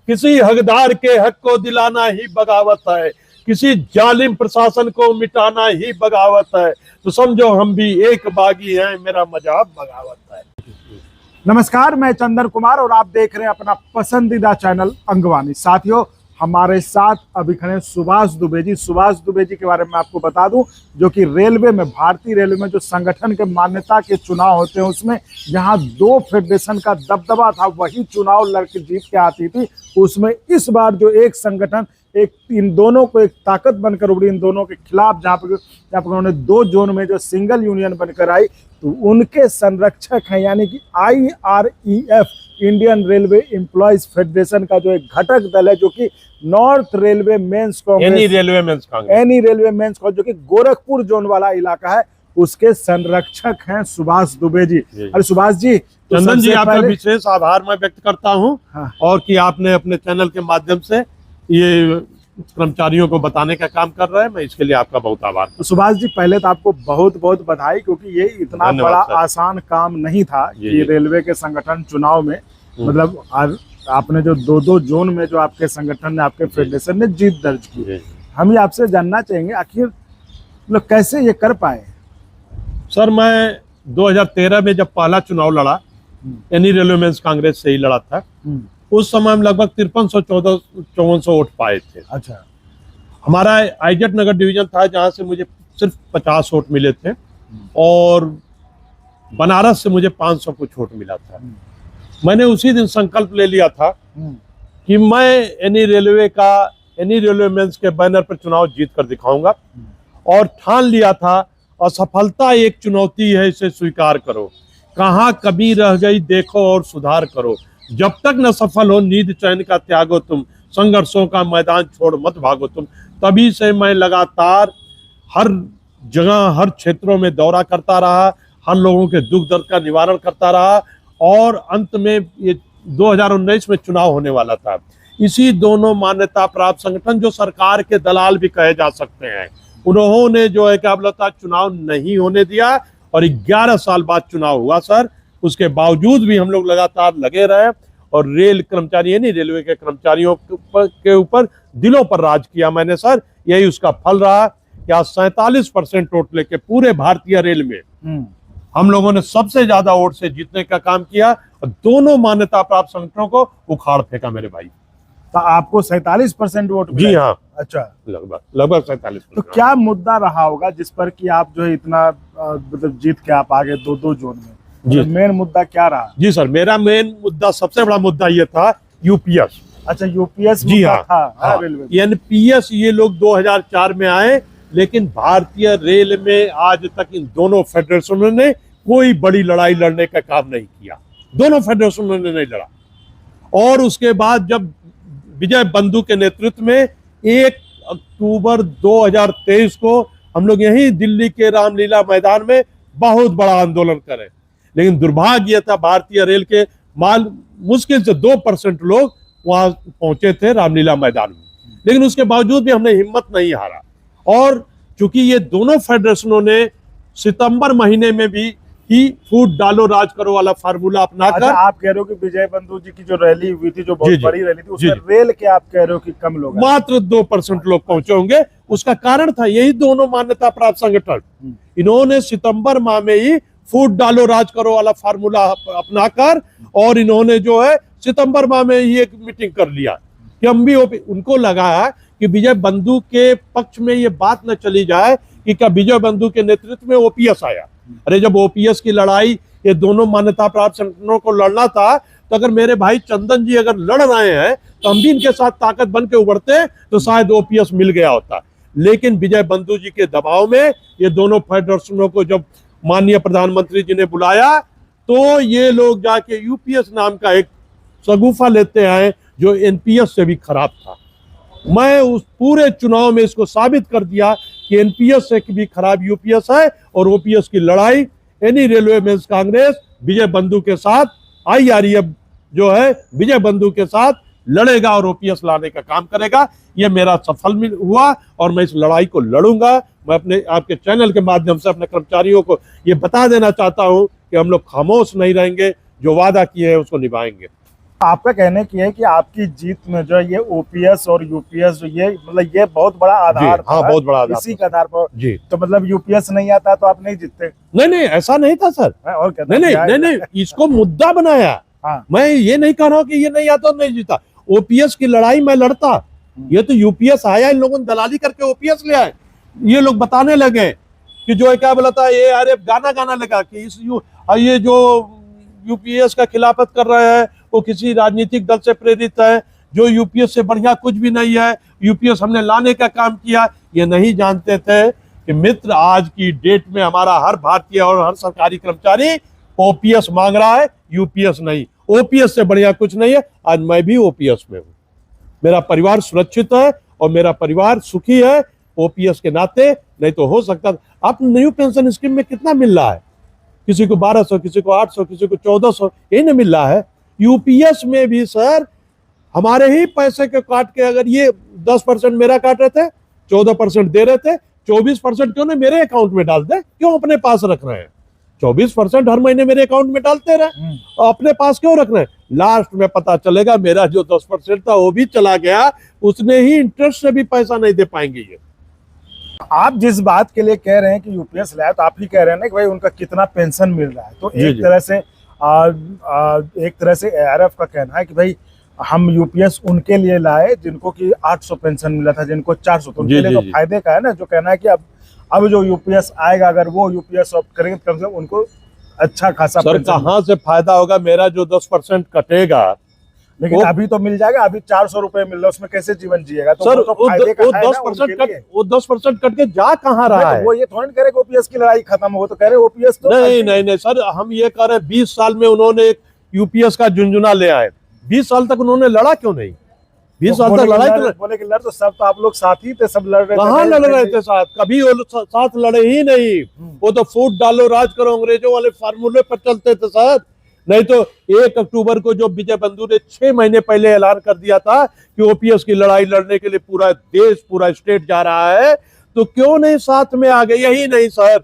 किसी हकदार के हक को दिलाना ही बगावत है, किसी जालिम प्रशासन को मिटाना ही बगावत है। तो समझो हम भी एक बागी हैं, मेरा मजहब बगावत है। नमस्कार, मैं चंदन कुमार और आप देख रहे हैं अपना पसंदीदा चैनल अंगवानी। साथियों, हमारे साथ अभी खड़े सुभाष दुबे जी। सुभाष दुबे जी के बारे में आपको बता दूं, जो कि रेलवे में, भारतीय रेलवे में जो संगठन के मान्यता के चुनाव होते हैं उसमें जहां 2 फेडरेशन का दबदबा था, वही चुनाव लड़के जीत के आती थी। उसमें इस बार जो एक संगठन इन दोनों को एक ताकत बनकर उभरी, इन दोनों के खिलाफ जहाँ पर उन्होंने 2 जोन में जो सिंगल यूनियन बनकर आई, तो उनके संरक्षक हैं, यानी कि IREF, Indian Railway Employees Federation का जो एक घटक दल है, जो कि north railway men's congress, NE railway men's congress, जो कि गोरखपुर जोन वाला इलाका है, उसके संरक्षक हैं सुभाष दुबे जी। अरे सुभाष जी, चंदन जी, आपका विशेष आभार मैं व्यक्त करता हूं। हाँ। और कि आपने अपने चैनल के माध्यम से ये कर्मचारियों को बताने का काम कर रहे हैं, मैं इसके लिए आपका बहुत आभार। तो सुभाष जी, पहले तो आपको बहुत बहुत बधाई, क्योंकि ये इतना बड़ा आसान काम नहीं था कि रेलवे के संगठन चुनाव में, मतलब आपने जो 2 जोन में जो आपके संगठन ने, आपके फेडरेशन ने जीत दर्ज की। हम ये आपसे जानना चाहेंगे, आखिर मतलब कैसे ये कर पाए? सर, मैं 2013 में जब पहला चुनाव लड़ा, एनी रेलवे मेंस कांग्रेस से ही लड़ा था। उस समय हम लगभग 5354 वोट पाए थे। अच्छा। हमारा आईजेड नगर डिवीजन था, जहां से मुझे सिर्फ 50 वोट मिले थे, और बनारस से मुझे 500 कुछ वोट मिला था। मैंने उसी दिन संकल्प ले लिया था कि मैं एनी रेलवे मेंस के बैनर पर चुनाव जीत कर दिखाऊंगा, और ठान लिया था, असफलता एक चुनौती है, इसे स्वीकार करो, कहाँ कभी रह गई देखो और सुधार करो, जब तक न सफल हो नींद चैन का त्यागो तुम, संघर्षों का मैदान छोड़ मत भागो तुम। तभी से मैं लगातार हर जगह, हर क्षेत्रों में दौरा करता रहा, हर लोगों के दुख दर्द का निवारण करता रहा, और अंत में ये 2019 में चुनाव होने वाला था। इसी दोनों मान्यता प्राप्त संगठन, जो सरकार के दलाल भी कहे जा सकते हैं, उन्होंने जो है क्या बोलता, चुनाव नहीं होने दिया, और 11 साल बाद चुनाव हुआ सर। उसके बावजूद भी हम लोग लगातार लगे रहे, और रेल कर्मचारी, यानी रेलवे के कर्मचारियों के ऊपर दिलों पर राज किया मैंने सर। यही उसका फल रहा कि आज 47% वोट लेके पूरे भारतीय रेल में हम लोगों ने सबसे ज्यादा वोट से जीतने का काम किया, और दोनों मान्यता प्राप्त संगठनों को उखाड़ फेंका मेरे भाई। तो आपको 47% वोट? जी हाँ। अच्छा, लगभग 47%। तो क्या मुद्दा रहा होगा जिस पर कि आप जो है इतना मतलब जीत के आप आगे 2 जोन में? जी, मेन मुद्दा क्या रहा? जी सर, मेरा मेन मुद्दा, सबसे बड़ा मुद्दा ये था यूपीएस। अच्छा, यूपीएस? जी हाँ, हाँ। एनपीएस, ये लोग 2004 में आए, लेकिन भारतीय रेल में आज तक इन दोनों फेडरेशनों ने कोई बड़ी लड़ाई लड़ने का काम नहीं किया। दोनों फेडरेशनों ने नहीं लड़ा। और उसके बाद जब विजय बंधु के नेतृत्व में 1 अक्टूबर 2023 को हम लोग यहीं दिल्ली के रामलीला मैदान में बहुत बड़ा आंदोलन करें, लेकिन दुर्भाग्य था, भारतीय रेल के मुश्किल से 2% लोग वहां पहुंचे थे रामलीला मैदान में, लेकिन उसके बावजूद भी हमने हिम्मत नहीं हारा। और चूंकि ये दोनों फेडरेशनों ने सितंबर महीने में भी ही फूट डालो राज करो वाला फार्मूला अपनाकर। अच्छा, आप कह रहे हो कि विजय बंधु जी की जो रैली हुई थी, जो बहुत बड़ी रैली थी, उसमें रेल के आप कह रहे हो कि कम लोग, मात्र 2% लोग पहुंचे होंगे। उसका कारण था यही दोनों मान्यता प्राप्त संगठन, इन्होंने सितंबर माह में ही फूट डालो राज करो वाला फार्मूला अपनाकर, और इन्होंने जो है सितंबर माह में ही एक मीटिंग कर लिया कि हम भी, उनको लगा है कि विजय बंधु के पक्ष में ये बात न चली जाए कि क्या विजय बंधु के नेतृत्व में ओपीएस आया। अरे, जब ओपीएस की लड़ाई ये दोनों मान्यता प्राप्त संगठनों को लड़ना था, तो अगर मेरे भाई चंदन जी अगर लड़ रहे हैं तो हम भी इनके साथ ताकत बन के उभरते, तो शायद ओपीएस मिल गया होता। लेकिन विजय बंधु जी के दबाव में ये दोनों फेडरेशनों को जब माननीय प्रधानमंत्री जी ने बुलाया, तो ये लोग जाके यूपीएस नाम का एक शगुफा लेते हैं, जो एनपीएस से भी खराब था। मैं उस पूरे चुनाव में इसको साबित कर दिया कि एनपीएस से भी खराब यूपीएस है, और ओपीएस की लड़ाई एनी रेलवे मेंस कांग्रेस विजय बंधु के साथ, IREF जो है विजय बंधु के साथ लड़ेगा और ओपीएस लाने का काम करेगा। ये मेरा सफल हुआ, और मैं इस लड़ाई को लड़ूंगा। मैं अपने आपके चैनल के माध्यम से अपने कर्मचारियों को ये बता देना चाहता हूं कि हम लोग खामोश नहीं रहेंगे, जो वादा किए हैं उसको निभाएंगे। आपका कहने की है कि आपकी जीत में जो है ये ओपीएस और यूपीएस जो ये मतलब ये बहुत बड़ा आधार हाँ, था, बहुत बड़ा आधार इसी था। के आधार पर। जी तो मतलब यूपीएस नहीं आता तो आप नहीं जीतते? नहीं नहीं, ऐसा नहीं था सर। और क्या नहीं नहीं नहीं नहीं, इसको मुद्दा बनाया। हाँ। मैं ये नहीं कह रहा हूँ कि ये नहीं आता तो नहीं जीता। ओपीएस की लड़ाई मैं लड़ता, ये तो यूपीएस आया, इन लोगों ने दलाली करके ओपीएस ले आए। ये लोग बताने लगे कि जो है क्या बोला था ये, अरे गाना लगा कि ये जो यूपीएस का खिलाफत कर रहे हैं वो किसी राजनीतिक दल से प्रेरित है, जो यूपीएस से बढ़िया कुछ भी नहीं है, यूपीएस हमने लाने का काम किया। ये नहीं जानते थे कि मित्र आज की डेट में हमारा हर भारतीय और हर सरकारी कर्मचारी ओपीएस मांग रहा है, यूपीएस नहीं। ओपीएस से बढ़िया कुछ नहीं है। आज मैं भी ओपीएस में हूं, मेरा परिवार सुरक्षित है और मेरा परिवार सुखी है ओपीएस के नाते। नहीं तो हो सकता आप न्यू पेंशन स्कीम में कितना मिल रहा है, किसी को 1200, किसी को 800, किसी को 1400, यही ना मिल रहा है। यूपीएस में भी सर हमारे ही पैसे के काट के, अगर ये 10% मेरा काट रहे थे, 14% दे रहे थे, 24% क्यों ना मेरे अकाउंट में डाल दे, क्यों अपने पास रख रहे हैं? 24% हर महीने मेरे अकाउंट में डालते रहे, अपने पास क्यों रख रहे हैं? लास्ट में पता चलेगा मेरा जो 10% था वो भी चला गया, उसने ही इंटरेस्ट से भी पैसा नहीं दे पाएंगे ये। आप जिस बात के लिए कह रहे हैं कि यूपीएस लाया, तो आप ही कह रहे हैं ना कि भाई उनका कितना पेंशन मिल रहा है। तो एक तरह से एआरएफ का कहना है कि भाई हम यूपीएस उनके लिए लाए जिनको कि 800 पेंशन मिला था, जिनको 400, तो उनके लिए तो फायदे का है ना। जो कहना है कि अब जो यूपीएस आएगा, अगर वो यूपीएस करेंगे कम से कम उनको अच्छा खासा सर कहाँ से फायदा होगा? मेरा जो 10% कटेगा, लेकिन अभी तो मिल जाएगा। अभी 400 रुपए मिल रहा है, उसमें कैसे जीवन जिएगा? तो सर वो तो फायदे का है ना उनके लिए। वो 10% कट के जा कहाँ रहा है? वो ये थोड़ी कह रहे कि ओपीएस की लड़ाई खत्म हो, तो कह रहे ओपीएस तो नहीं सर, हम ये कह रहे हैं 20 साल में उन्होंने एक यूपीएस का झुंझुना ले आए। 20 साल तक उन्होंने लड़ा क्यों नहीं? 20 साल तक लड़ाई बोले कि लड़ तो सब, तो आप लोग साथ ही थे, सब लड़ रहे थे। कहाँ लड़ रहे थे साथ? कभी वो साथ लड़े ही नहीं। वो तो फूट डालो राज करो अंग्रेजों वाले फार्मूले पर चलते थे सर। नहीं तो 1 अक्टूबर को जो विजय बंधु ने 6 महीने पहले ऐलान कर दिया था कि ओपीएस की लड़ाई लड़ने के लिए पूरा देश, पूरा स्टेट जा रहा है, तो क्यों नहीं साथ में आ गए? यही नहीं सर,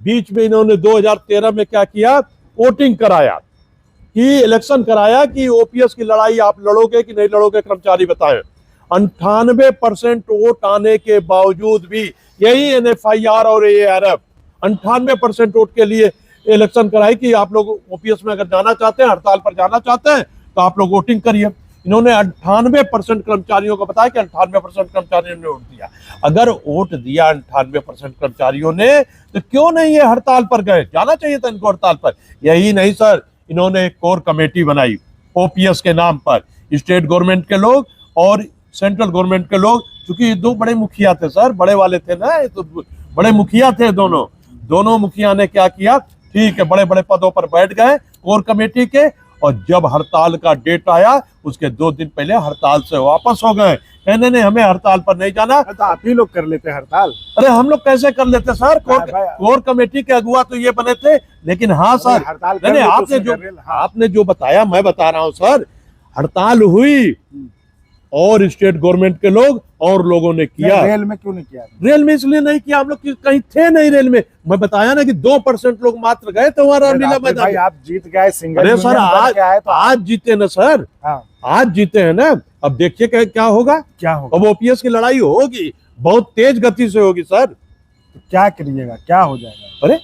बीच में इन्होंने 2013 में क्या किया, वोटिंग कराया कि इलेक्शन कराया कि ओपीएस की लड़ाई आप लड़ोगे कि नहीं लड़ोगे, कर्मचारी बताएं। 98% वोट आने के बावजूद भी यही एनएफआईआर और एआरएफ 98% वोट के लिए इलेक्शन कराई कि आप लोग ओपीएस में अगर जाना चाहते हैं, हड़ताल पर जाना चाहते हैं, तो आप लोग वोटिंग करिए। इन्होंने 98% कर्मचारियों को बताया कि 98% कर्मचारियों ने वोट दिया। अगर वोट दिया 98% कर्मचारियों ने, तो क्यों नहीं ये हड़ताल पर गए? जाना चाहिए था इनको हड़ताल पर। यही नहीं सर, इन्होंने एक कोर कमेटी बनाई ओपीएस के नाम पर, स्टेट गवर्नमेंट के लोग और सेंट्रल गवर्नमेंट के लोग, क्योंकि 2 बड़े मुखिया थे सर, बड़े वाले थे ना, तो बड़े मुखिया थे दोनों मुखिया ने क्या किया, ठीक है, बड़े बड़े पदों पर बैठ गए कोर कमेटी के, और जब हड़ताल का डेट आया उसके 2 दिन पहले हड़ताल से वापस हो गए, कहने नहीं हमें हड़ताल पर नहीं जाना। तो आप ही लोग कर लेते हड़ताल? अरे हम लोग कैसे कर लेते सर? कोर कमेटी के अगुआ तो ये बने थे। लेकिन हाँ सर, नहीं आपने जो बताया मैं बता रहा हूँ सर, हड़ताल हुई और स्टेट गवर्नमेंट के लोग और लोगों ने किया। रेल में क्यों नहीं किया? रेल में इसलिए नहीं किया, हम लोग कहीं थे नहीं रेल में। मैं बताया ना कि 2% लोग मात्र गए थे वहां रामलीला मैदान। भाई आप जीत गए सिंगल। अरे सर आज जीते ना सर, आज जीते हैं ना। अब देखिए क्या होगा, अब ओपीएस की लड़ाई होगी, बहुत तेज गति से होगी सर। तो क्या करिएगा, क्या हो जाएगा? अरे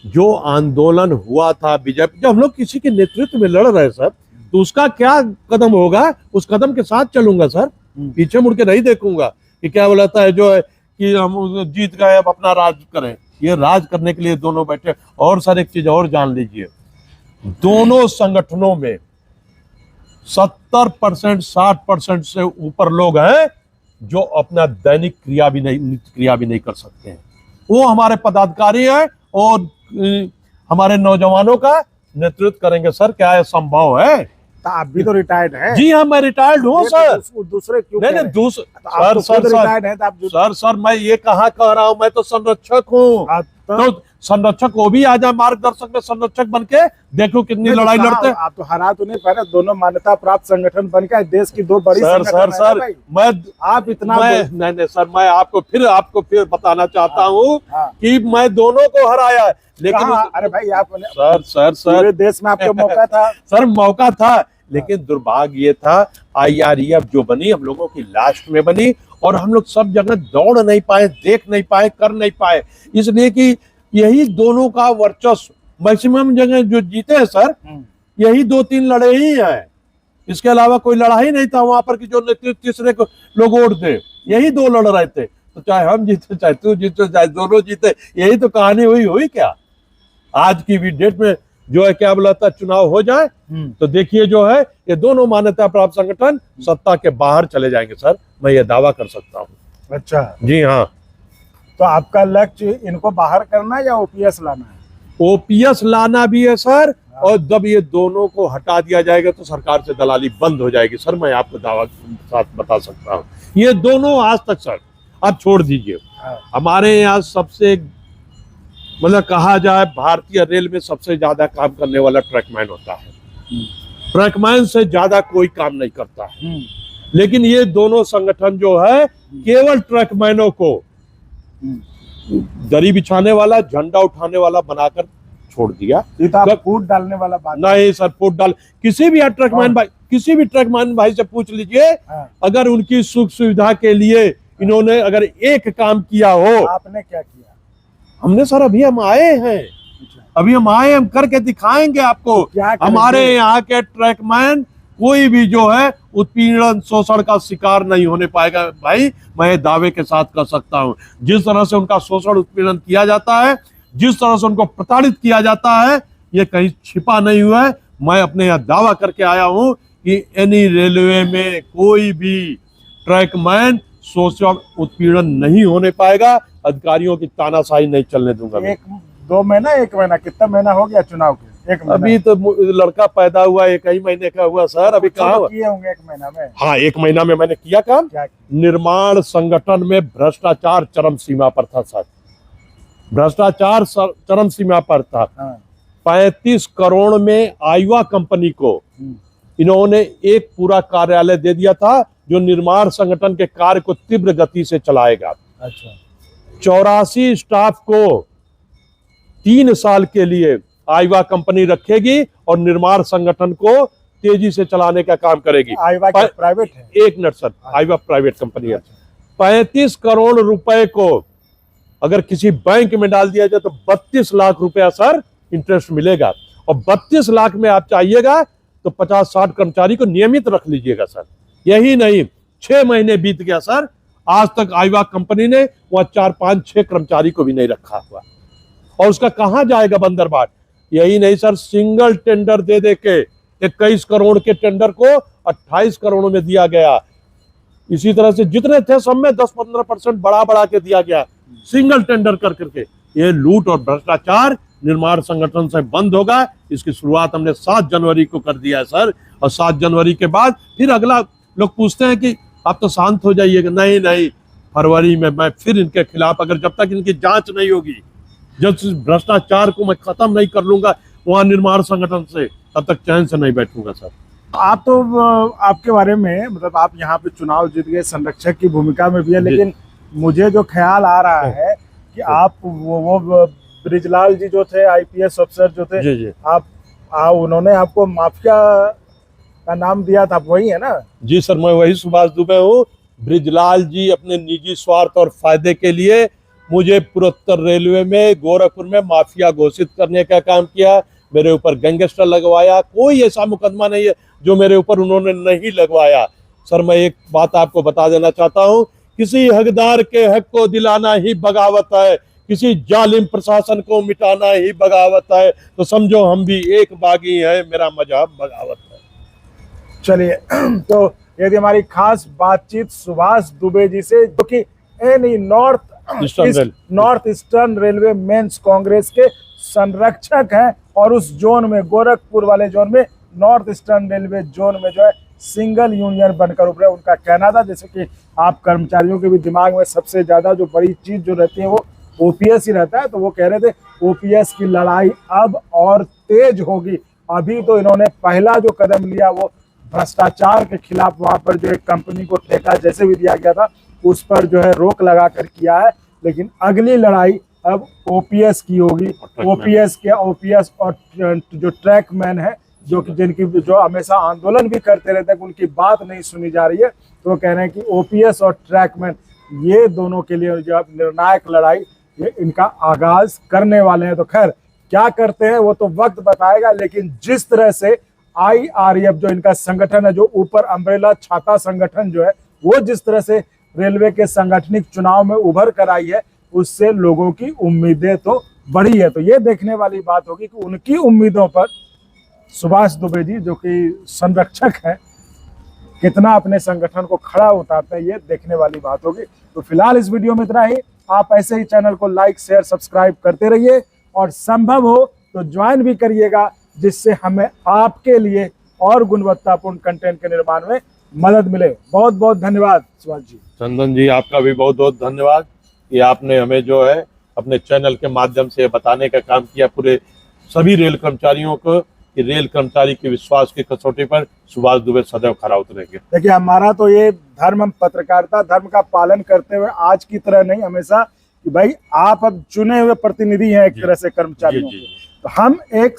जो आंदोलन हुआ था बीजेपी, जब हम लोग किसी के नेतृत्व में लड़ रहे सर, तो उसका क्या कदम होगा, उस कदम के साथ चलूंगा सर, पीछे मुड़ के नहीं देखूंगा कि क्या बोलता है जो है कि हम जीत गए अब अपना राज करें। ये राज करने के लिए दोनों बैठे। और सर एक चीज और जान लीजिए, दोनों संगठनों में 70% 60% से ऊपर लोग हैं जो अपना दैनिक नित्य क्रिया भी नहीं कर सकते हैं। वो हमारे पदाधिकारी हैं और हमारे नौजवानों का नेतृत्व करेंगे सर। क्या है, संभव है? तो आप भी तो रिटायर्ड हैं। जी हाँ, मैं रिटायर्ड हूँ सर। दूसरे क्यों? नहीं सर, मैं ये कहाँ कह रहा हूँ, मैं तो संरक्षक हूँ। तो संरक्षक वो भी आ जाए मार्गदर्शक में, संरक्षक बन के देखो कितनी लड़ाई लड़ते हैं। आप तो हरा तो नहीं पा रहे, दोनों मान्यता प्राप्त संगठन बन के देश की 2 बड़ी सर मैं आप इतना नहीं सर, मैं आपको फिर बताना चाहता हूँ कि मैं दोनों को हराया है। लेकिन अरे भाई आप सर पूरे देश में आपको मौका था सर, मौका था, लेकिन दुर्भाग्य ये था IREF जो बनी हम लोगों की लास्ट में बनी, और हम लोग सब जगह दौड़ नहीं पाए, देख नहीं पाए, कर नहीं पाए, इसलिए कि यही दोनों का वर्चस्व मैक्सिमम जगह जो जीते हैं सर, यही 2-3 लड़े ही हैं। इसके अलावा कोई लड़ाई नहीं था वहां पर कि जो तीसरे को लोग वोट दे, यही 2 लड़ रहे थे। तो चाहे हम जीते, चाहे तू जीते, चाहे दोनों जीते, यही तो कहानी हुई क्या। आज की भी डेट में जो है क्या बोला था, चुनाव हो जाए तो देखिए जो है ये दोनों मान्यता प्राप्त संगठन सत्ता के बाहर चले जाएंगे सर, मैं ये दावा कर सकता हूँ। अच्छा, जी हाँ। तो आपका लक्ष्य इनको बाहर करना है या OPS लाना है? OPS लाना भी है सर, और जब ये दोनों को हटा दिया जाएगा तो सरकार से दलाली बंद हो जाएगी सर, मैं आपको दावा के साथ बता सकता हूँ। ये दोनों आज तक सर, आप छोड़ दीजिए, हमारे यहाँ सबसे मतलब कहा जाए भारतीय रेल में सबसे ज्यादा काम करने वाला ट्रकमैन होता है। ट्रकमैन से ज्यादा कोई काम नहीं करता है, लेकिन ये दोनों संगठन जो है केवल ट्रकमैनों को दरी बिछाने वाला, झंडा उठाने वाला बनाकर छोड़ दिया। आप फूट डालने वाला बात नहीं सर, फूट डाल किसी भी ट्रकमैन भाई, किसी भी ट्रकमैन भाई से पूछ लीजिए, अगर उनकी सुख सुविधा के लिए इन्होंने अगर एक काम किया हो। आपने क्या किया? हमने सर अभी हम आए हैं, अभी हम आए, हम करके दिखाएंगे आपको। हमारे यहाँ के ट्रकमैन कोई भी जो है उत्पीड़न शोषण का शिकार नहीं होने पाएगा भाई, मैं दावे के साथ कर सकता हूँ। जिस तरह से उनका शोषण उत्पीड़न किया जाता है, जिस तरह से उनको प्रताड़ित किया जाता है, ये कहीं छिपा नहीं हुआ है। मैं अपने यहाँ दावा करके आया हूँ कि एनी रेलवे में कोई भी ट्रकमैन शोषण उत्पीड़न नहीं होने पाएगा, अधिकारियों की तानाशाही नहीं चलने दूंगा। 1-2 महीना, 1 महीना, कितना महीना हो गया चुनाव के? 1 महीना। अभी तो लड़का पैदा हुआ 1 ही महीने का हुआ सर, अभी कहाँ किए होंगे 1 महीना में? हाँ, 1 महीना में मैंने किया काम। क्या? निर्माण संगठन में भ्रष्टाचार चरम सीमा पर था सर, भ्रष्टाचार चरम सीमा पर था। 35 करोड़ में आईवा कंपनी को इन्होंने एक पूरा कार्यालय दे दिया था जो निर्माण संगठन के कार्य को तीव्र गति से चलाएगा। अच्छा। 84 स्टाफ को 3 साल के लिए आईवा कंपनी रखेगी और निर्माण संगठन को तेजी से चलाने का काम करेगी। आईवा प्राइवेट है? एक मिनट सर, आईवा प्राइवेट कंपनी है। 35 करोड़ रुपए को अगर किसी बैंक में डाल दिया जाए तो 32 लाख रुपया सर इंटरेस्ट मिलेगा, और 32 लाख में आप चाहिएगा तो 50-60 कर्मचारी को नियमित रख लीजिएगा सर। यही नहीं, 6 महीने बीत गया सर, आज तक आईवा कंपनी ने वहां 4-5-6 कर्मचारी को भी नहीं रखा हुआ, और उसका कहां जाएगा बंदरबाट। यही नहीं सर, सिंगल टेंडर दे दे के 21 करोड़ के टेंडर को 28 करोड़ में दिया गया। इसी तरह से जितने थे सब में 10-15% बढ़ा के दिया गया, सिंगल टेंडर कर करके। ये लूट और भ्रष्टाचार निर्माण संगठन से बंद होगा, इसकी शुरुआत हमने 7 जनवरी को कर दिया है सर, और 7 जनवरी के बाद फिर अगला लोग पूछते हैं कि आप तो शांत हो जाइएगा। नहीं, फरवरी में मैं फिर इनके खिलाफ, अगर जब तक इनकी जांच नहीं होगी, जब भ्रष्टाचार को मैं खत्म नहीं कर लूंगा वहां निर्माण संगठन से, तब तक चैन से नहीं बैठूंगा सर। आप तो आपके बारे में मतलब आप यहाँ पे चुनाव जीत गए, संरक्षक की भूमिका में भी है, लेकिन मुझे जो ख्याल आ रहा है कि आप वो ब्रिजलाल जी जो थे IPS अफसर जो थे, जी। आप उन्होंने आपको माफिया का नाम दिया था, वही है ना? जी सर, मैं वही सुभाष दुबे हूँ। ब्रिजलाल जी अपने निजी स्वार्थ और फायदे के लिए मुझे पूर्वोत्तर रेलवे में गोरखपुर में माफिया घोषित करने का काम किया, मेरे ऊपर गैंगस्टर लगवाया। कोई ऐसा मुकदमा नहीं है जो मेरे ऊपर उन्होंने नहीं लगवाया। सर मैं एक बात आपको बता देना चाहता हूँ, किसी हकदार के हक को दिलाना ही बगावत है, किसी जालिम प्रशासन को मिटाना ही बगावत है। तो समझो हम भी एक बागी है, मेरा मजहब बगावत है। चलिए, तो यदि हमारी खास बातचीत सुभाष दुबे जी से, जो कि north eastern railway men's congress के संरक्षक हैं, और उस जोन में, गोरखपुर वाले जोन में, नॉर्थ ईस्टर्न रेलवे जोन में जो है सिंगल यूनियन बनकर उभरे। उनका कहना था, जैसे कि आप कर्मचारियों के भी दिमाग में सबसे ज्यादा जो बड़ी चीज जो रहती है वो OPS ही रहता है, तो वो कह रहे थे OPS की लड़ाई अब और तेज होगी। अभी तो इन्होंने पहला जो कदम लिया वो भ्रष्टाचार के खिलाफ, वहां पर जो एक कंपनी को ठेका जैसे भी दिया गया था उस पर जो है रोक लगा कर किया है, लेकिन अगली लड़ाई अब OPS की होगी। OPS और जो ट्रैकमैन है जो कि जिनकी जो हमेशा आंदोलन भी करते रहते हैं, उनकी बात नहीं सुनी जा रही है। तो वो कह रहे हैं कि ओपीएस और ट्रैकमैन ये दोनों के लिए जो निर्णायक लड़ाई ये इनका आगाज करने वाले हैं। तो खैर क्या करते हैं वो तो वक्त बताएगा, लेकिन जिस तरह से IRAF जो इनका संगठन है, जो ऊपर अम्ब्रेला छाता संगठन जो है, वो जिस तरह से रेलवे के सांगठनिक चुनाव में उभर कर आई है, उससे लोगों की उम्मीदें तो बढ़ी है। तो ये देखने वाली बात होगी कि उनकी उम्मीदों पर सुभाष दुबे जी जो कि संरक्षक हैं, कितना अपने संगठन को खड़ा उतारते हैं, ये देखने वाली बात होगी। तो फिलहाल इस वीडियो में इतना ही। आप ऐसे ही चैनल को लाइक शेयर सब्सक्राइब करते रहिए और संभव हो तो ज्वाइन भी करिएगा, जिससे हमें आपके लिए और गुणवत्तापूर्ण कंटेंट के निर्माण में मदद मिले। बहुत बहुत धन्यवाद सुभाष जी। चंदन जी, आपका भी बहुत बहुत धन्यवाद कि आपने हमें जो है अपने चैनल के माध्यम से बताने का काम किया पूरे सभी रेल कर्मचारियों को कि रेल कर्मचारी के विश्वास की कसौटी पर सुभाष दुबे सदैव खरा उतरेंगे। देखिए हमारा तो ये धर्म, हम पत्रकारिता धर्म का पालन करते हुए आज की तरह नहीं, हमेशा कि भाई आप अब चुने हुए प्रतिनिधि हैं एक तरह से कर्मचारियों के, तो हम एक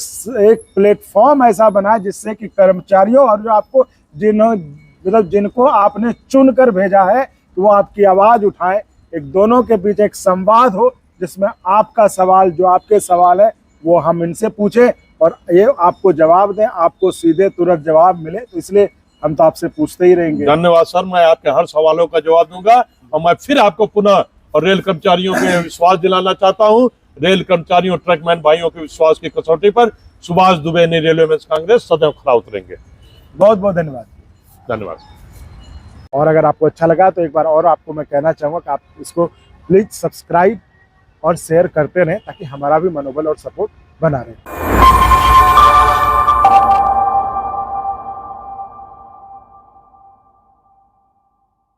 प्लेटफॉर्म ऐसा बनाए जिससे कि कर्मचारियों और जो आपको जिनको आपने चुन कर भेजा है वो आपकी आवाज उठाए, एक दोनों के बीच एक संवाद हो जिसमें आपका सवाल, जो आपके सवाल है वो हम इनसे पूछे और ये आपको जवाब दें, आपको सीधे तुरंत जवाब मिले। तो इसलिए हम तो आपसे पूछते ही रहेंगे। धन्यवाद सर, मैं आपके हर सवालों का जवाब दूंगा और मैं फिर आपको पुनः और रेल कर्मचारियों के विश्वास दिलाना चाहता हूं। रेल कर्मचारियों ट्रैकमैन भाइयों के विश्वास की कसौटी पर सुभाष दुबे ने रेलवे मेंस कांग्रेस सदैव खरा उतरेंगे। बहुत बहुत धन्यवाद। धन्यवाद। और अगर आपको अच्छा लगा तो एक बार और आपको मैं कहना चाहूँगा कि आप इसको प्लीज सब्सक्राइब और शेयर करते रहें ताकि हमारा भी मनोबल और सपोर्ट बना रहे।